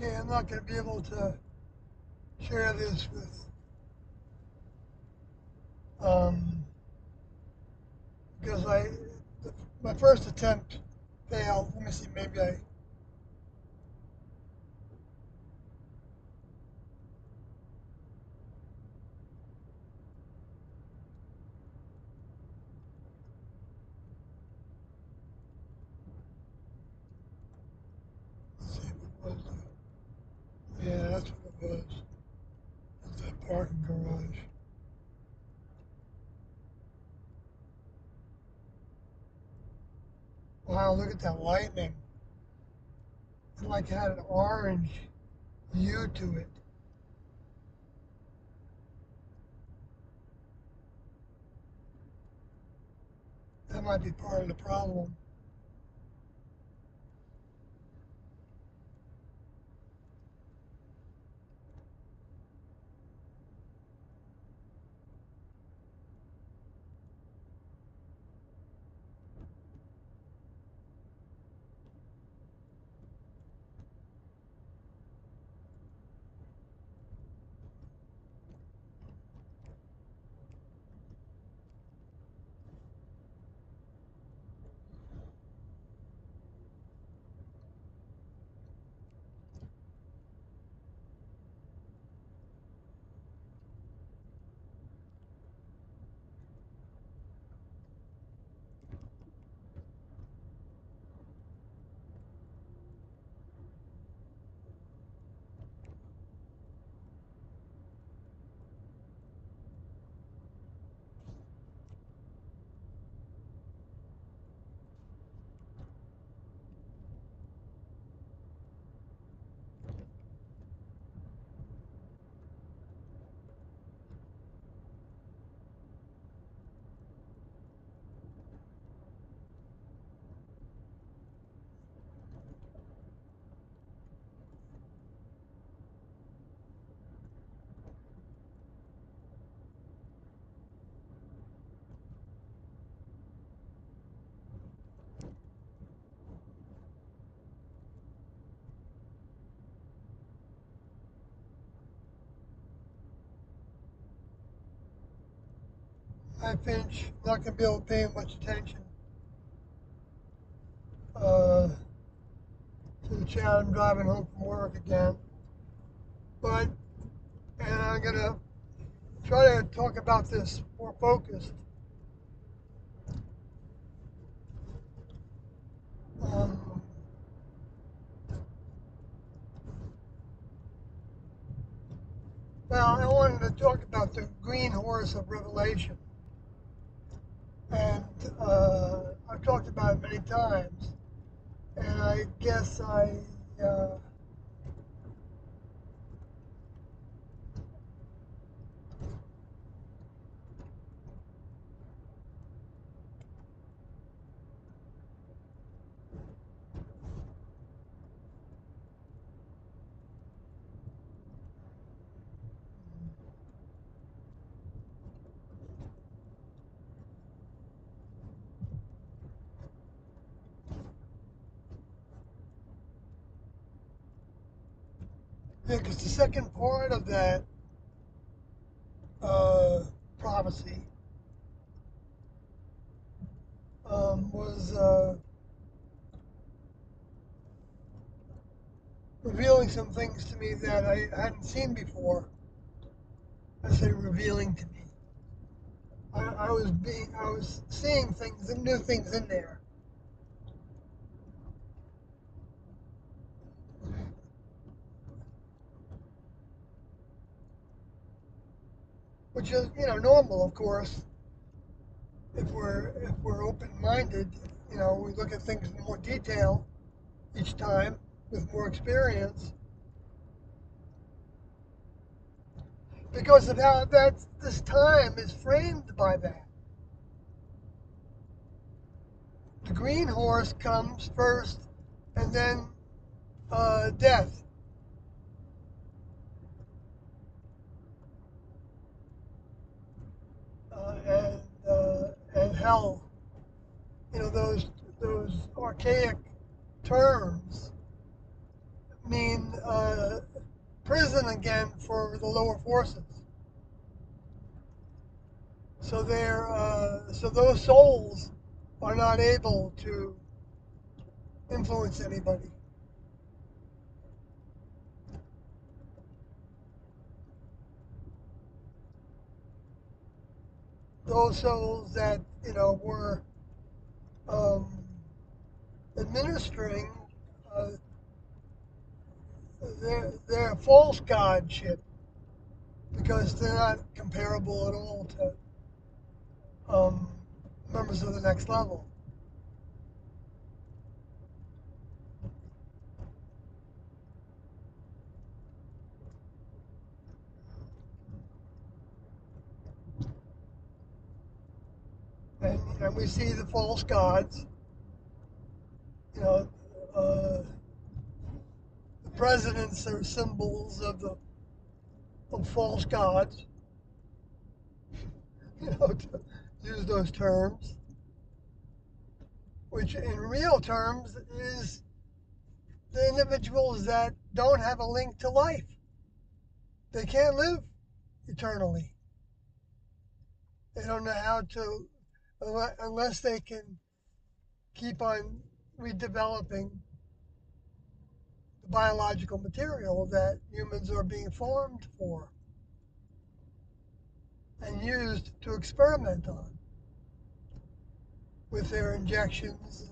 Okay, I'm not going to be able to share this with um, because my first attempt failed. Let me see, maybe I. Let's see what was the. Yeah, that's what it was. That's that parking garage. Wow, look at that lightning. It like had an orange hue to it. That might be part of the problem. I Finch, not going to be able to pay much attention uh, to the chat. I'm driving home from work again. But, and I'm going to try to talk about this more focused. Um, well, I wanted to talk about the green horse of Revelation. And I've talked about it many times. And I guess uh, because the second part of that uh, prophecy was revealing some things to me that I hadn't seen before. I say revealing to me. I was seeing things and new things in there, which is normal, of course. If we're open-minded, we look at things in more detail each time with more experience because of how this time is framed by that. The green horse comes first, and then death, and hell. Those archaic terms mean prison again for the lower forces. So so those souls are not able to influence anybody. Those souls that were um, administering uh, their false godship, because they're not comparable at all to um, members of the next level. And we see the false gods, you know, uh, the presidents are symbols of false gods, to use those terms, which in real terms is the individuals that don't have a link to life. They can't live eternally. They don't know how to, unless they can keep on redeveloping the biological material that humans are being formed for and used to experiment on with their injections.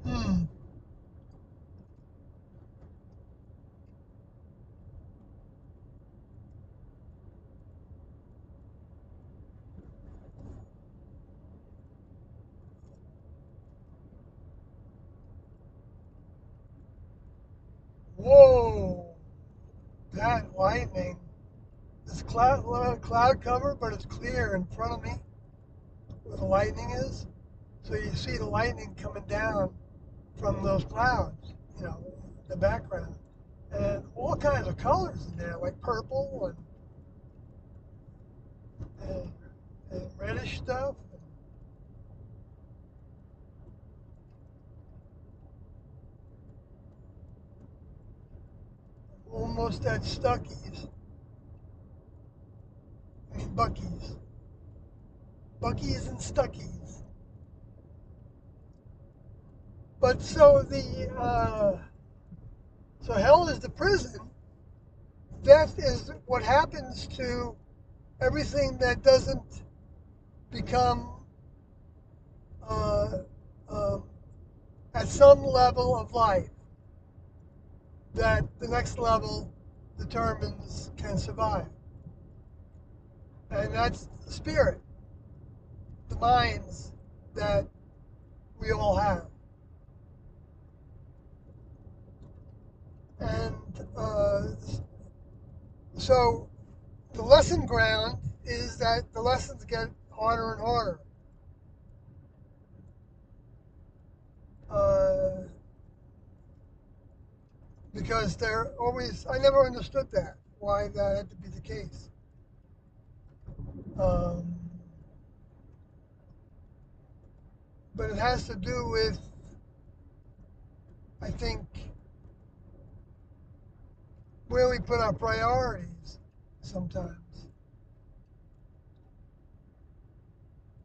Hmm. Whoa! That lightning. This cloud cover, but it's clear in front of me where the lightning is. So you see the lightning coming down from those clouds, the background. And all kinds of colors in there, like purple and reddish stuff. Almost at Stuckies. I mean, Bucky's. Bucky's and Stuckies. But so hell is the prison. Death is what happens to everything that doesn't become uh, um, at some level of life that the next level determines can survive. And that's the spirit, the minds that we all have. And so the lesson ground is that the lessons get harder and harder. Uh, because they're always, I never understood that, why that had to be the case. Um, but it has to do with, I think, where we put our priorities sometimes.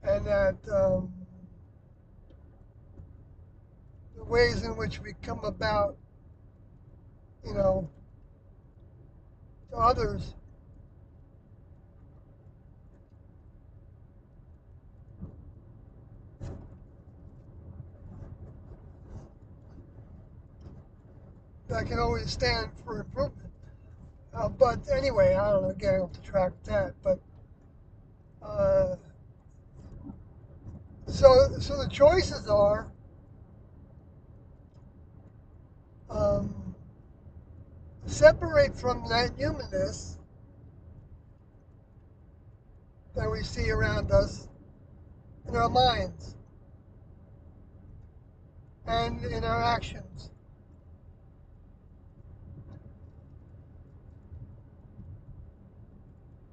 And that the ways in which we come about, you know, to others, that can always stand for improvement. But anyway, I don't know, getting off the track with that. But uh, so the choices are um, separate from that humanness that we see around us in our minds and in our actions.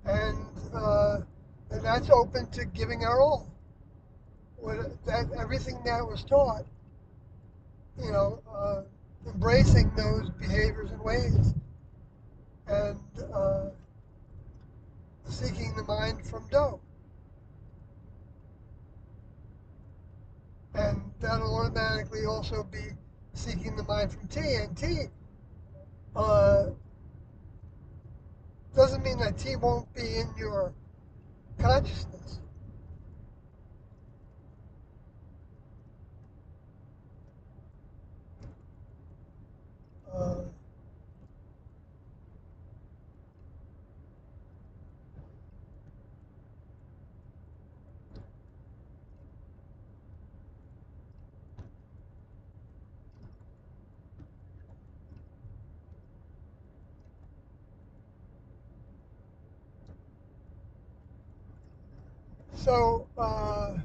And, uh, and that's open to giving our all. That everything that was taught, you know, embracing those behaviors and ways, and seeking the mind from dough. And that'll automatically also be seeking the mind from tea. And tea uh, doesn't mean that tea won't be in your consciousness. Uh, so I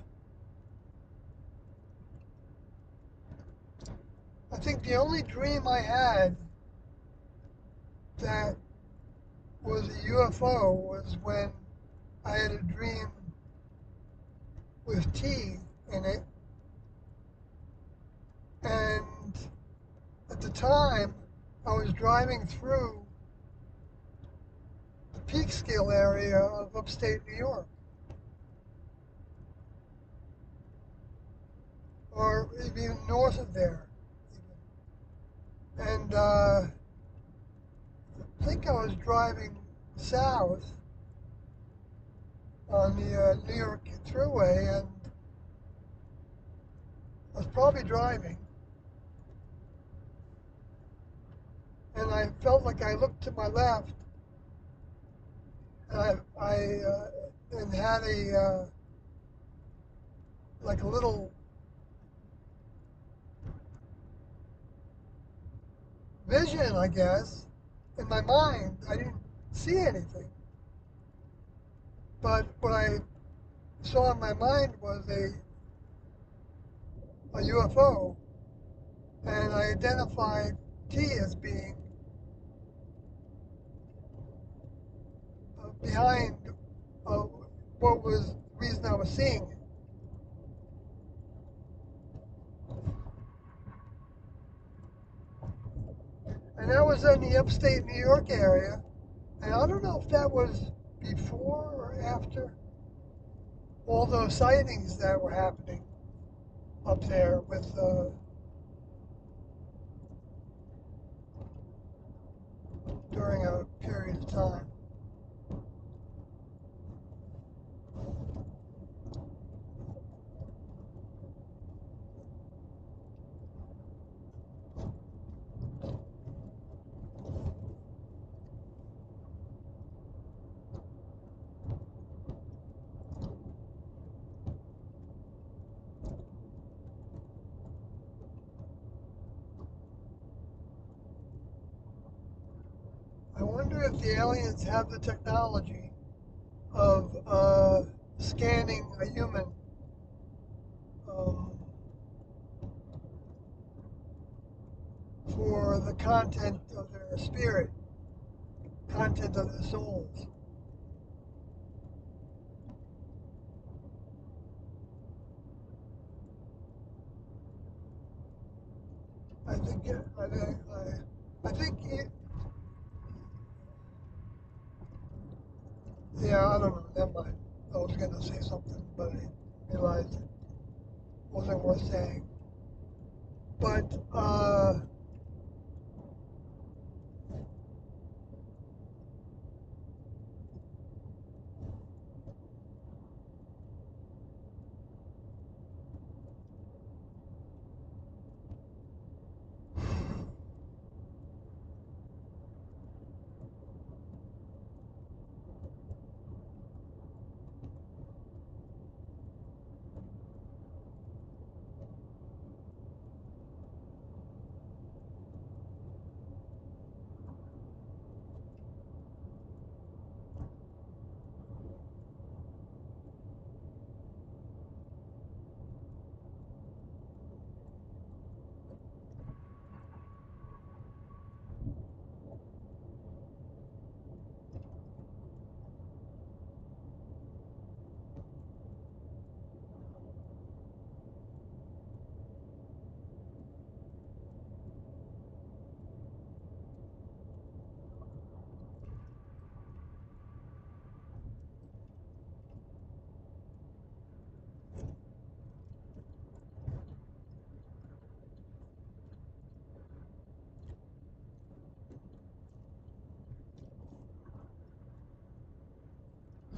think the only dream I had that was a UFO was when I had a dream with tea in it. And at the time, I was driving through the Peekskill area of upstate New York, or even north of there. And I think I was driving south on the New York Thruway, and I was probably driving, and I felt like I looked to my left, and and had a like a little vision, I guess, in my mind. I didn't see anything, but what I saw in my mind was a UFO, and I identified T as being behind uh, what was the reason I was seeing it. And that was in the upstate New York area. And I don't know if that was before or after all those sightings that were happening up there with during a period of time. I wonder if the aliens have the technology of scanning a human um, for the content of their spirit, content of their souls. I think, I think, yeah, I don't know. Never mind. I was going to say something, but I realized it wasn't worth saying. But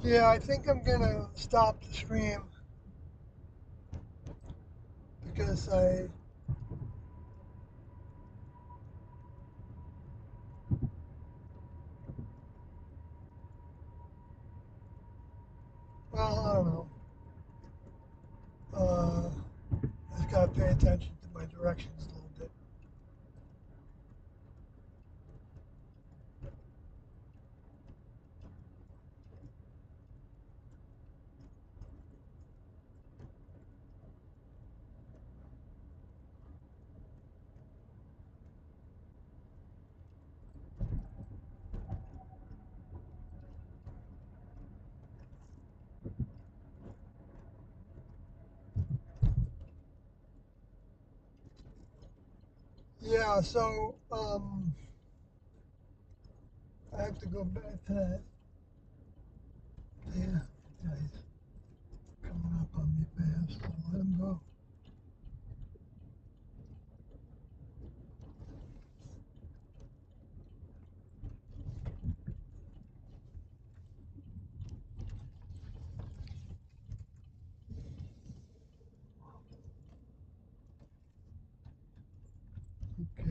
Yeah, I think I'm gonna stop the stream because well, I don't know. Uh, I just gotta pay attention to my directions a little bit. Yeah, so I have to go back to that. Yeah, yeah, he's coming up on me fast. So let him go. Okay,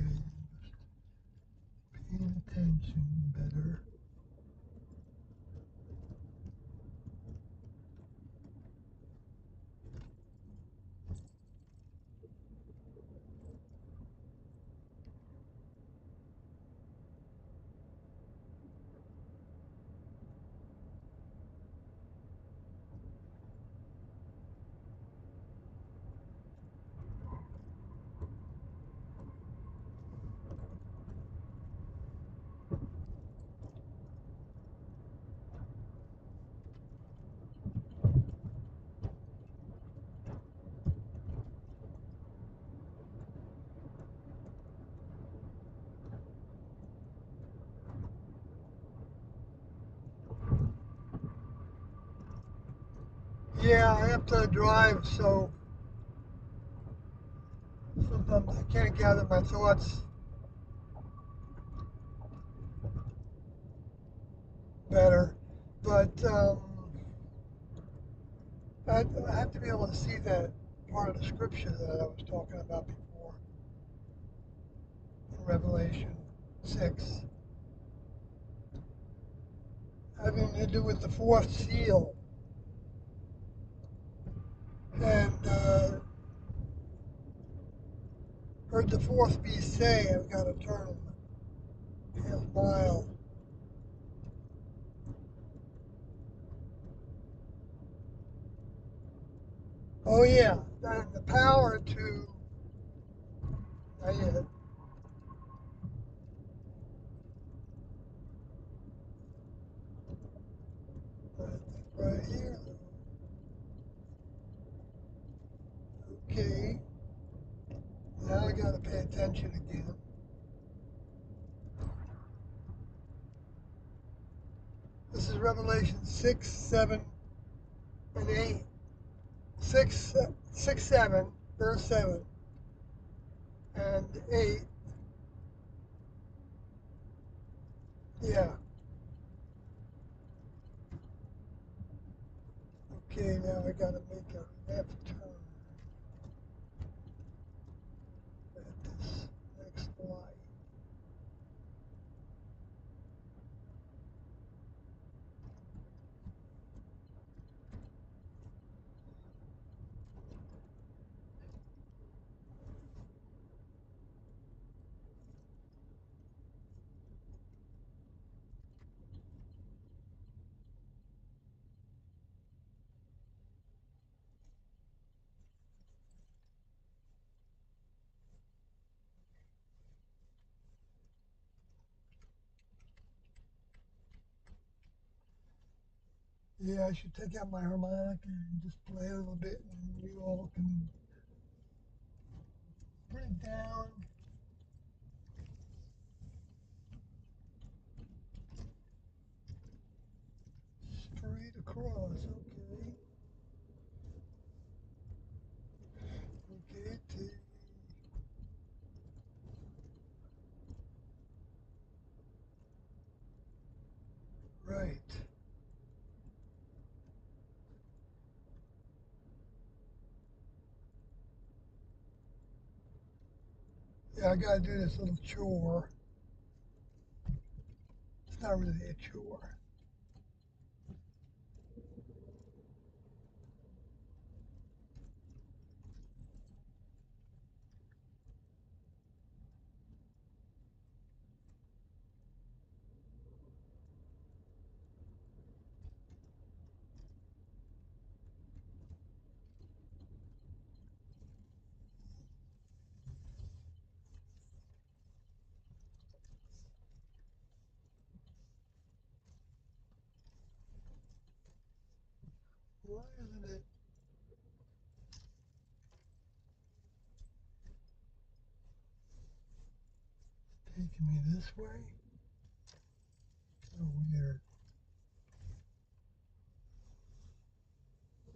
paying attention better. Yeah, I have to drive, so sometimes I can't gather my thoughts better. But I have to be able to see that part of the scripture that I was talking about before in Revelation 6, having to do with the fourth seal. And heard the fourth beast say, I've got to turn half mile. Oh, yeah, the power to, not yet, I think right here. Okay, now I got to pay attention again. This is Revelation 6, 7, and 8. 6, 6, 7, verse 7, and 8. Yeah. Okay, now I gotta make a left turn at this next light. Yeah, I should take out my harmonica and just play a little bit, and you all can put it down straight across. Okay. Okay, T. Right. Yeah, I gotta do this little chore. It's not really a chore. Why isn't it taking me this way? So weird.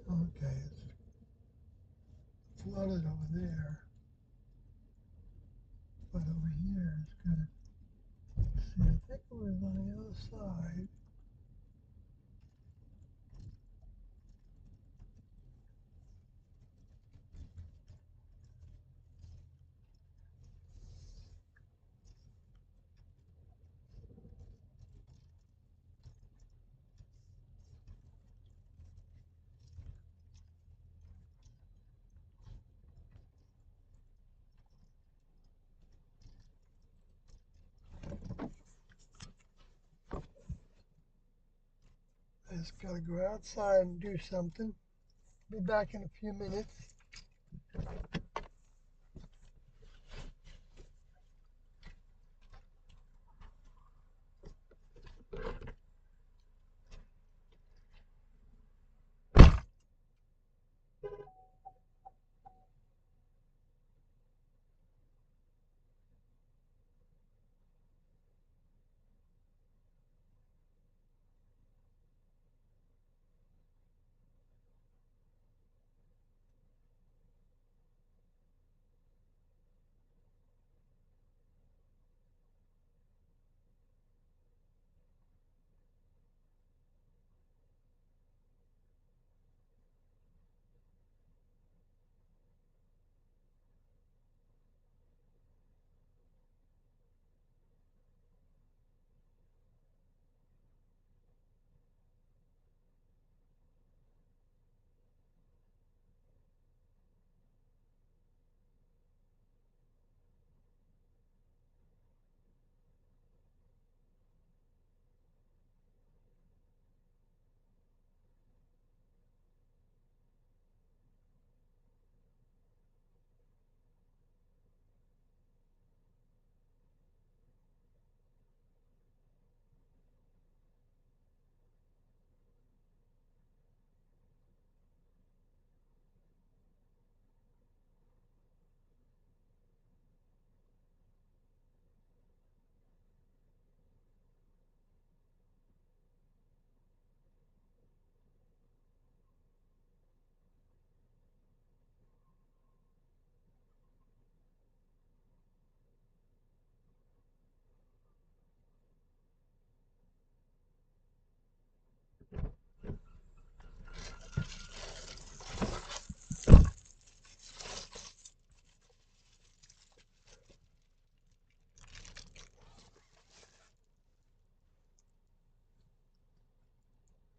Okay, it's flooded over there, but over here it's good. See, I think it was on the other side. I just gotta go outside and do something. Be back in a few minutes.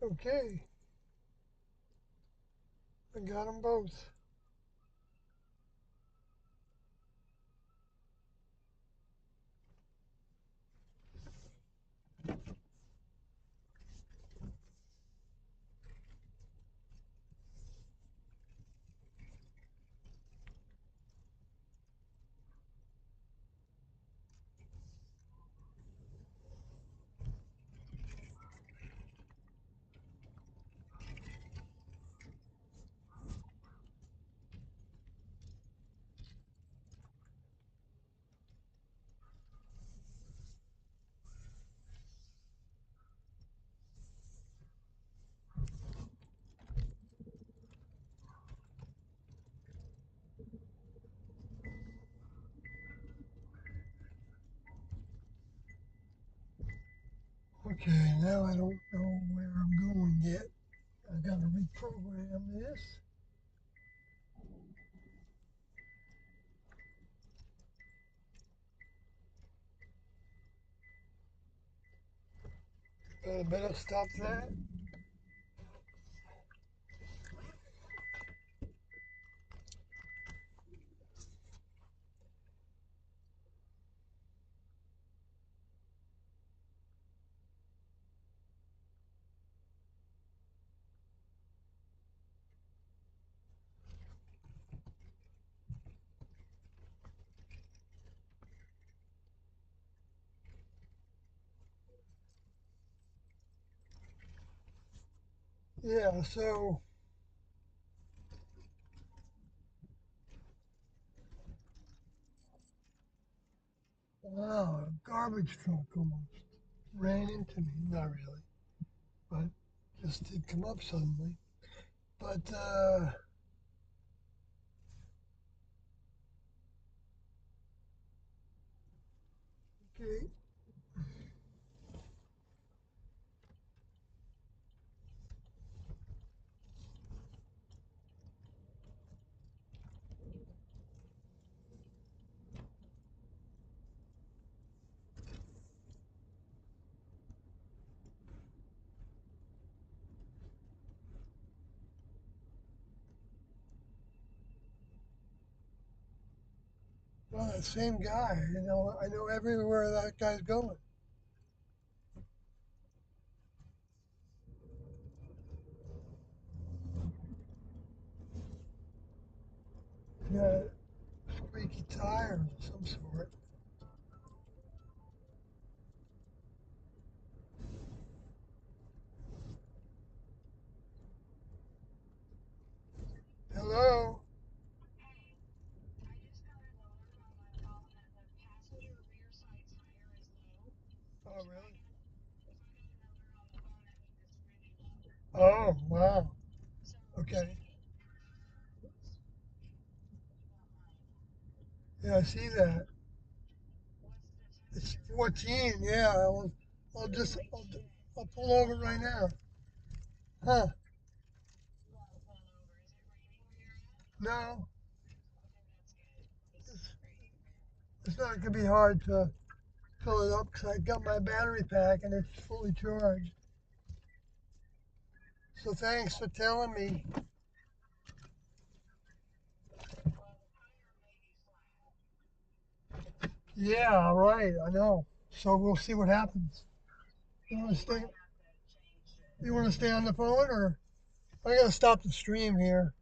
Okay, I got them both. Okay, now I don't know where I'm going yet. I gotta reprogram this. Better stop that. Yeah, so wow, a garbage truck almost ran into me. Not really, but just did come up suddenly. But okay, well, that same guy. I know everywhere that guy's going. Yeah, squeaky tires of some sort. Hello. Oh, really? Oh, wow. Okay. Yeah, I see that. It's 14. Yeah, I'll pull over right now. Huh? No, it's, it's not gonna be hard to fill it up because I got my battery pack and it's fully charged. So thanks for telling me. Yeah, right. I know. So we'll see what happens. You want to stay? You want to stay on the phone, or I gotta stop the stream here.